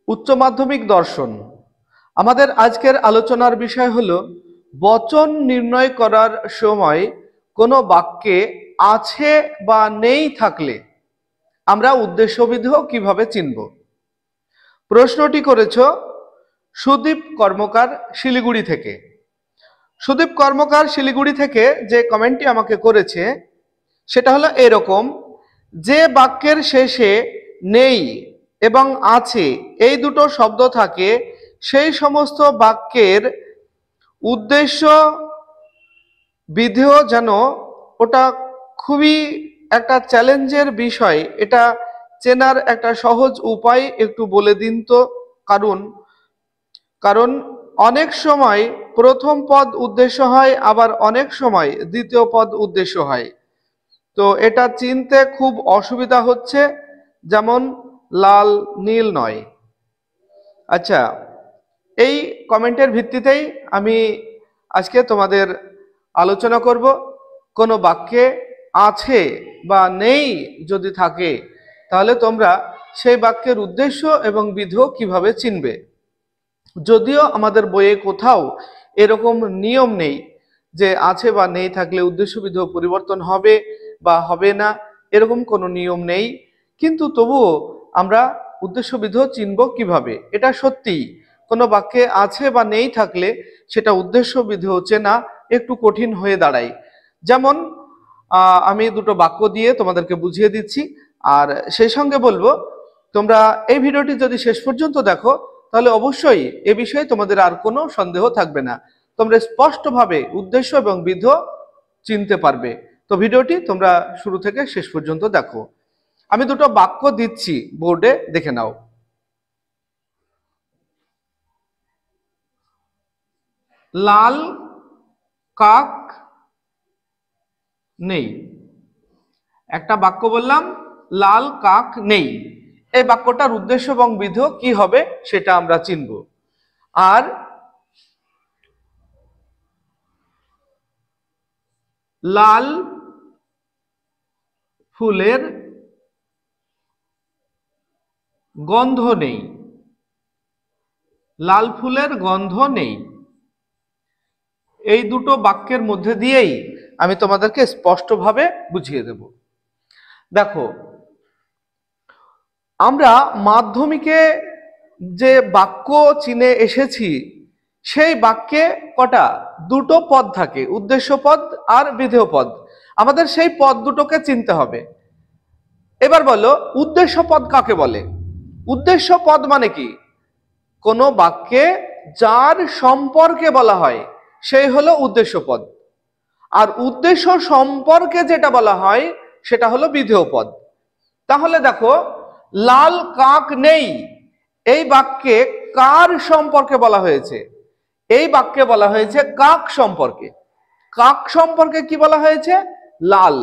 উচ্চ মাধ্যমিক দর্শন। আমাদের আজকের আলোচনার বিষয় হলো বচন নির্ণয় করার সময় কোনো বাক্যে আছে বা নেই থাকলে আমরা উদ্দেশ্যবিধেয় কিভাবে চিনব। প্রশ্নটি করেছ সুদীপ কর্মকার শিলিগুড়ি থেকে। সুদীপ কর্মকার শিলিগুড়ি থেকে যে কমেন্টটি আমাকে করেছে সেটা হলো এরকম, যে বাক্যের শেষে নেই এবং আছে এই দুটো শব্দ থাকে সেই সমস্ত বাক্যের উদ্দেশ্য বিধেয় যেন ওটা খুবই একটা চ্যালেঞ্জের বিষয়। এটা চেনার একটা সহজ উপায় একটু বলে দিন তো। কারণ অনেক সময় প্রথম পদ উদ্দেশ্য হয়, আবার অনেক সময় দ্বিতীয় পদ উদ্দেশ্য হয়। তো এটা চিনতে খুব অসুবিধা হচ্ছে, যেমন লাল নীল নয়। আচ্ছা, এই কমেন্টের ভিত্তিতেই আমি আজকে তোমাদের আলোচনা করব কোনো বাক্যে আছে বা নেই যদি থাকে তাহলে তোমরা সেই বাক্যের উদ্দেশ্য এবং বিধেয় কিভাবে চিনবে। যদিও আমাদের বইয়ে কোথাও এরকম নিয়ম নেই যে আছে বা নেই থাকলে উদ্দেশ্য বিধেয় পরিবর্তন হবে বা হবে না, এরকম কোনো নিয়ম নেই, কিন্তু তবুও আমরা উদ্দেশ্য বিধেয় চিনব কিভাবে। এটা সত্যি কোনো বাক্যে আছে বা নেই থাকলে সেটা উদ্দেশ্য বিধেয় চেনা একটু কঠিন হয়ে দাঁড়ায়। যেমন আমি দুটো বাক্য দিয়ে তোমাদেরকে বুঝিয়ে দিচ্ছি, আর সেই সঙ্গে বলবো তোমরা এই ভিডিওটি যদি শেষ পর্যন্ত দেখো তাহলে অবশ্যই এ বিষয়ে তোমাদের আর কোনো সন্দেহ থাকবে না, তোমরা স্পষ্টভাবে উদ্দেশ্য এবং বিধেয় চিনতে পারবে। তো ভিডিওটি তোমরা শুরু থেকে শেষ পর্যন্ত দেখো। আমি দুটো বাক্য দিচ্ছি, বোর্ডে দেখে নাও। লাল কাক নেই। একটা বাক্য বললাম, লাল কাক নেই। এই বাক্যটার উদ্দেশ্য এবং বিধেয় কি হবে সেটা আমরা চিনব। আর লাল ফুলের গন্ধ নেই। লাল ফুলের গন্ধ নেই। এই দুটো বাক্যের মধ্যে দিয়েই আমি তোমাদেরকে স্পষ্টভাবে বুঝিয়ে দেব। দেখো, আমরা মাধ্যমিকে যে বাক্য চিনে এসেছি সেই বাক্যে কটা দুটো পদ থাকে, উদ্দেশ্য পদ আর বিধেয় পদ। আমাদের সেই পদ দুটোকে চিনতে হবে। এবার বলো, উদ্দেশ্য পদ কাকে বলে? উদ্দেশ্য পদ মানে কি? কোনো বাক্যে যার সম্পর্কে বলা হয় সেই হলো উদ্দেশ্য পদ, আর উদ্দেশ্য সম্পর্কে যেটা বলা হয় সেটা হলো বিধেয় পদ। তাহলে দেখো, লাল কাক নেই এই বাক্যে কার সম্পর্কে বলা হয়েছে? এই বাক্যে বলা হয়েছে কাক সম্পর্কে। কাক সম্পর্কে কি বলা হয়েছে? লাল।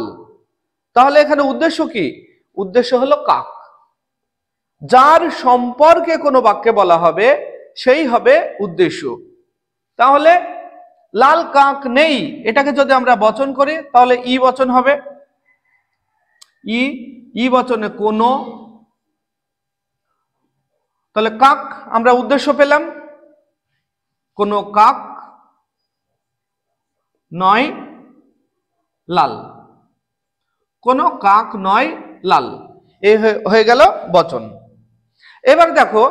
তাহলে এখানে উদ্দেশ্য কি? উদ্দেশ্য হলো কাক। যার সম্পর্কে কোনো বাক্যে বলা হবে সেই হবে উদ্দেশ্য। তাহলে লাল কাক নেই এটাকে যদি আমরা বচন করি তাহলে ই বচন হবে। ই বচনে কোনো, তাহলে কাক আমরা উদ্দেশ্য পেলাম। কোনো কাক নয় লাল। কোনো কাক নয় লাল, এই হয়ে গেল বচন। এবার দেখো,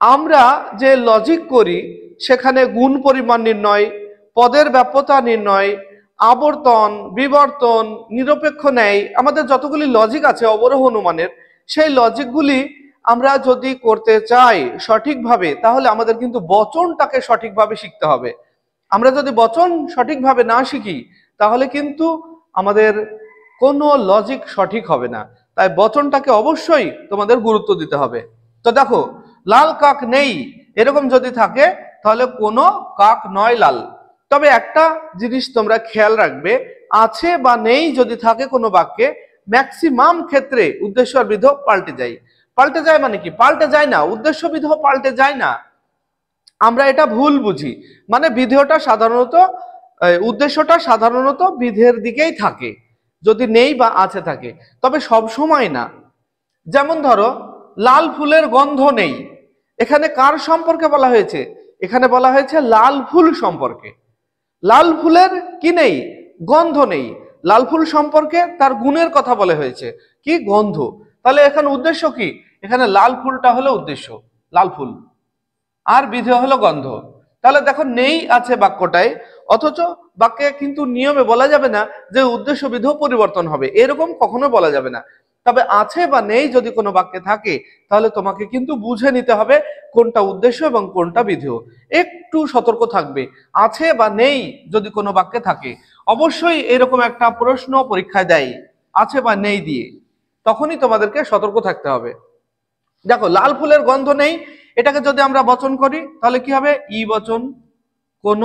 আমরা যে লজিক করি সেখানে গুণ পরিমাণ নির্ণয়, পদের ব্যাপ্যতা নির্ণয়, আবর্তন, বিবর্তন, নিরপেক্ষ ন্যায়, আমাদের যতগুলি লজিক আছে অবরোহ অনুমানের, সেই লজিকগুলি আমরা যদি করতে চাই সঠিকভাবে তাহলে আমাদের কিন্তু বচনটাকে সঠিকভাবে শিখতে হবে। আমরা যদি বচন সঠিকভাবে না শিখি তাহলে কিন্তু আমাদের কোনো লজিক সঠিক হবে না। তাই বচনটাকে অবশ্যই তোমাদের গুরুত্ব দিতে হবে। তো দেখো, লাল কাক নেই এরকম যদি থাকে তাহলে কোনো কাক নয় লাল। তবে একটা জিনিস তোমরা খেয়াল রাখবে, আছে বা নেই যদি থাকে কোনো বাক্যে ম্যাক্সিমাম ক্ষেত্রে উদ্দেশ্য আর বিধেয় পাল্টে যায়। পাল্টে যায় মানে কি? পাল্টে যায় না, উদ্দেশ্য বিধেয় পাল্টে যায় না। আমরা এটা ভুল বুঝি, মানে বিধেয়টা সাধারণত উদ্দেশ্যটা সাধারণত বিধেয়ের দিকেই থাকে যদি নেই বা আছে থাকে, তবে সব সময় না। যেমন ধরো, লাল ফুলের গন্ধ নেই, এখানে কার সম্পর্কে বলা হয়েছে? এখানে বলা হয়েছে লাল ফুল সম্পর্কে। লাল ফুলের কি নেই? গন্ধ নেই। লাল ফুল সম্পর্কে তার গুণের কথা বলা হয়েছে, কি? গন্ধ। তাহলে এখানে উদ্দেশ্য কি? এখানে লাল ফুলটা হলো উদ্দেশ্য, লাল ফুল, আর বিধেয় হলো গন্ধ। তাহলে দেখো নেই আছে বাক্যটায়, অথচ বাক্যে কিন্তু নিয়মে বলা যাবে না যে উদ্দেশ্য বিধেয় পরিবর্তন হবে, এরকম কখনো বলা যাবে না। তবে আছে বা নেই যদি কোনো বাক্যে থাকে, তাহলে তোমাকে কিন্তু বুঝে নিতে হবে কোনটা উদ্দেশ্য এবং কোনটা বিধেয়। একটু সতর্ক থাকবে। আছে বা নেই যদি কোনো বাক্যে থাকে, অবশ্যই এরকম একটা প্রশ্ন পরীক্ষায় দেয় আছে বা নেই দিয়ে, তখনই তোমাদেরকে সতর্ক থাকতে হবে। দেখো লাল ফুলের গন্ধ নেই, এটাকে যদি আমরা বচন করি তাহলে কি হবে? ই বচন। কোন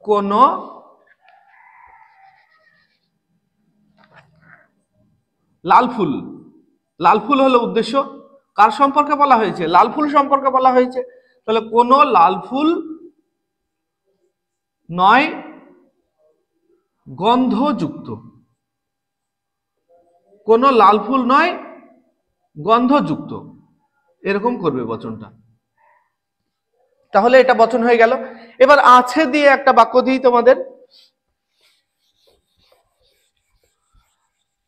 কোন লাল ফুল, লাল ফুল হলো উদ্দেশ্য। কার সম্পর্কে বলা হয়েছে? লাল ফুল সম্পর্কে বলা হয়েছে। তাহলে কোন লাল ফুল নয় গন্ধযুক্ত, কোন লাল ফুল নয় গন্ধযুক্ত, এরকম করবে বচনটা। তাহলে এটা বচন হয়ে গেল। এবার আছে দিয়ে একটা বাক্য দিই তোমাদের।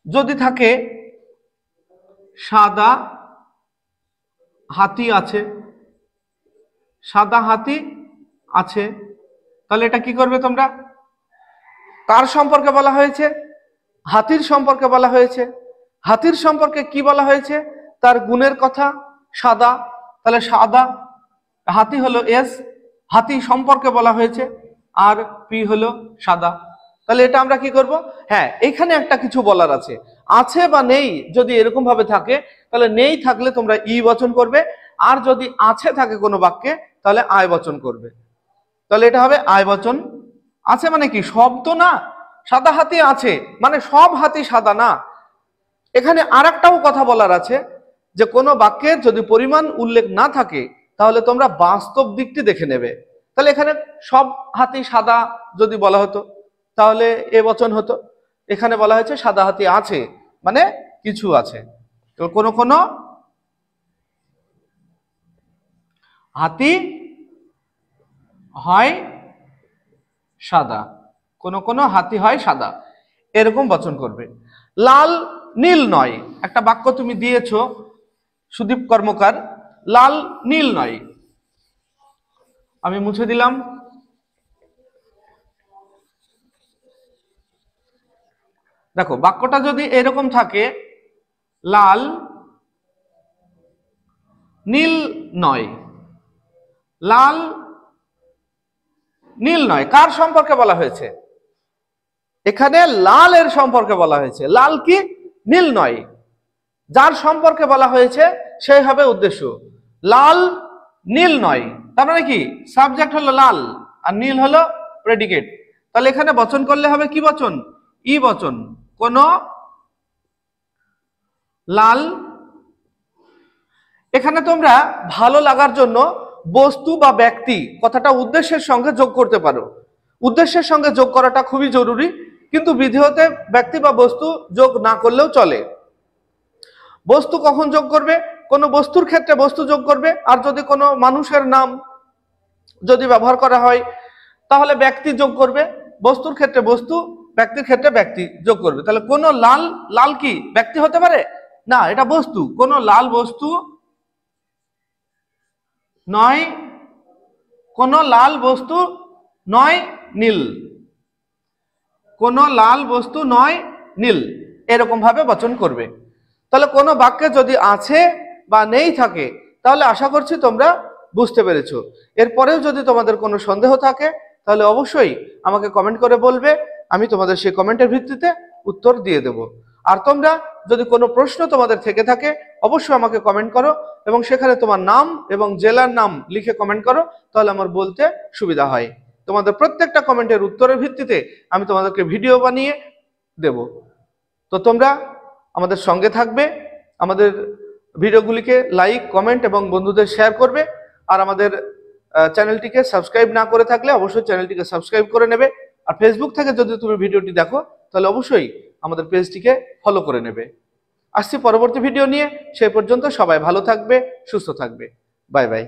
যদি থাকে সাদা হাতি আছে, সাদা হাতি আছে, তাহলে এটা কি করবে তোমরা? কার সম্পর্কে বলা হয়েছে? হাতির সম্পর্কে বলা হয়েছে। হাতির সম্পর্কে কি বলা হয়েছে? তার গুণের কথা, সাদা। তাহলে সাদা, হাতি হলো এস, হাতি সম্পর্কে বলা হয়েছে, আর পি হলো সাদা। তাহলে এটা আমরা কি করব? হ্যাঁ, এখানে একটা কিছু বলার আছে। আছে বা নেই যদি এরকম ভাবে থাকে, তাহলে নেই থাকলে তোমরা ই বচন করবে, আর যদি আছে থাকে কোনো বাক্যে তাহলে আয় বচন করবে। তাহলে এটা হবে আয় বচন। আছে মানে কি? শব্দ না। সাদা হাতি আছে মানে সব হাতি সাদা না। এখানে আর একটাও কথা বলার আছে, যে কোনো বাক্যের যদি পরিমাণ উল্লেখ না থাকে তাহলে তোমরা বাস্তব দিকটি দেখে নেবে। তাহলে এখানে সব হাতি সাদা যদি বলা হতো তাহলে এ বচন হতো। এখানে বলা হয়েছে সাদা হাতি আছে মানে কিছু আছে। তো কোনো কোনো হাতি হয় সাদা, কোনো কোনো হাতি হয় সাদা, এরকম বচন করবে। লাল নীল নয়, একটা বাক্য তুমি দিয়েছো সুদীপ কর্মকার, লাল নীল নয়, আমি মুছে দিলাম। দেখো বাক্যটা যদি এরকম থাকে, লাল নীল নয়, লাল নীল নয়, কার সম্পর্কে বলা হয়েছে? এখানে লাল এর সম্পর্কে বলা হয়েছে। লাল কি? নীল নয়। যার সম্পর্কে বলা হয়েছে সেই হবে উদ্দেশ্য। লাল নীল নয়, তার মানে কি? সাবজেক্ট হলো লাল আর নীল হলো প্রেডিকেট। তাহলে এখানে বচন করলে হবে কি বচন? ই বচন। কোন লাল, এখানে তোমরা ভালো লাগার জন্য বস্তু বা ব্যক্তি কথাটা উদ্দেশ্যের সঙ্গে যোগ করতে পারো। উদ্দেশ্যের সঙ্গে যোগ করাটা খুবই জরুরি, কিন্তু বিধেয়তে ব্যক্তি বা বস্তু যোগ না করলেও চলে। বস্তু কখন যোগ করবে? কোনো বস্তুর ক্ষেত্রে বস্তু যোগ করবে, আর যদি কোনো মানুষের নাম যদি ব্যবহার করা হয় তাহলে ব্যক্তি যোগ করবে। বস্তুর ক্ষেত্রে বস্তু, ব্যক্তির ক্ষেত্রে ব্যক্তি যোগ করবে। তাহলে কোনো লাল, লাল কি ব্যক্তি হতে পারে না, এটা বস্তু। কোনো লাল বস্তু নয়, কোনো লাল বস্তু নয় নীল, কোনো লাল বস্তু নয় নীল, এরকম ভাবে বচন করবে। তাহলে কোনো বাক্যে যদি আছে বা নেই থাকে তাহলে আশা করছি তোমরা বুঝতে পেরেছো। এরপরেও যদি তোমাদের কোনো সন্দেহ থাকে তাহলে অবশ্যই আমাকে কমেন্ট করে বলবে, আমি তোমাদের সেই কমেন্টের ভিত্তিতে উত্তর দিয়ে দেব। আর তোমরা যদি কোনো প্রশ্ন তোমাদের থেকে থাকে অবশ্যই আমাকে কমেন্ট করো, এবং সেখানে তোমার নাম এবং জেলার নাম লিখে কমেন্ট করো, তাহলে আমার বলতে সুবিধা হয়। তোমাদের প্রত্যেকটা কমেন্টের উত্তরের ভিত্তিতে আমি তোমাদেরকে ভিডিও বানিয়ে দেব। তো তোমরা আমাদের সঙ্গে থাকবে, আমাদের ভিডিওগুলিকে লাইক, কমেন্ট এবং বন্ধুদের শেয়ার করবে। আর আমাদের চ্যানেলটিকে সাবস্ক্রাইব না করে থাকলে অবশ্যই চ্যানেলটিকে সাবস্ক্রাইব করে নেবে। আর ফেসবুক থেকে যদি তুমি ভিডিওটি দেখো তাহলে অবশ্যই আমাদের পেজটিকে ফলো করে নেবে। আসছি পরবর্তী ভিডিও নিয়ে। সেই পর্যন্ত সবাই ভালো থাকবে, সুস্থ থাকবে। Bye bye.